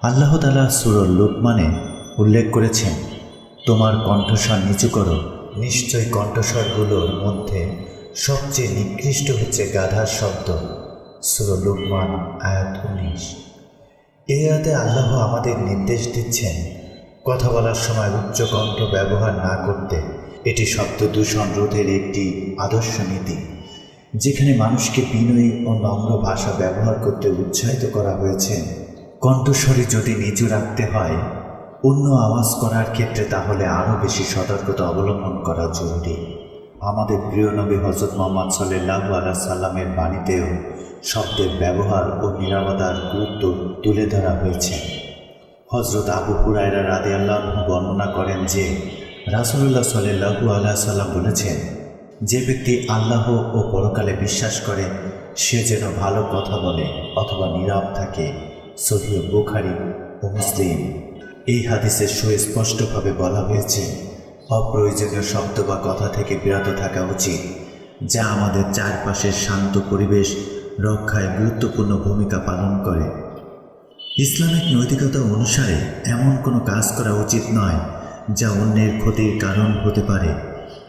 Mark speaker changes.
Speaker 1: আল্লাহ তাআলা সূরা লুকমানে উল্লেখ করেছেন, তোমার কণ্ঠস্বর নিচু করো। নিশ্চয় কণ্ঠস্বরগুলোর মধ্যে সবচেয়ে নিকৃষ্ট হচ্ছে গাধার শব্দ। সূরা লুকমান আয়াত 19। এই আয়াতে আল্লাহ আমাদের নির্দেশ দিচ্ছেন কথা বলার সময় উচ্চ কণ্ঠ ব্যবহার না করতে। এটি শব্দ দূষণ রোধের একটি আদর্শ নীতি, যেখানে মানুষকে বিনয়ী ও নম্র ভাষা ব্যবহার করতে উৎসাহিত করা হয়েছে। কণ্ঠস্বরে যদি নিচু রাখতে হয় অন্য আওয়াজ করার ক্ষেত্রে, তাহলে আরও বেশি সতর্কতা অবলম্বন করা জরুরি। আমাদের প্রিয় নবী হযরত মুহাম্মদ সাল্লাল্লাহু আলাইহি সাল্লামের বাণীতেও শব্দের ব্যবহার ও নীরবতার গুরুত্ব তুলে ধরা হয়েছে। হযরত আবু হুরায়রা রাদিয়াল্লাহু আনহু বর্ণনা করেন যে রাসূলুল্লাহ সাল্লাল্লাহু আলাইহি সাল্লাম বলেছেন, যে ব্যক্তি আল্লাহ ও পরকালে বিশ্বাস করে সে যেন ভালো কথা বলে অথবা নীরব থাকে। সহিহ বুখারী ও মুসলিম। এই হাদিসে সুস্পষ্টভাবে বলা হয়েছে অপ্রয়োজনীয় শব্দ বা কথা থেকে বিরত থাকা উচিত, যা আমাদের চারপাশের শান্ত পরিবেশ রক্ষায় গুরুত্বপূর্ণ ভূমিকা পালন করে। ইসলামিক নৈতিকতা অনুসারে এমন কোনো কাজ করা উচিত নয় যা অন্যের ক্ষতির কারণ হতে পারে।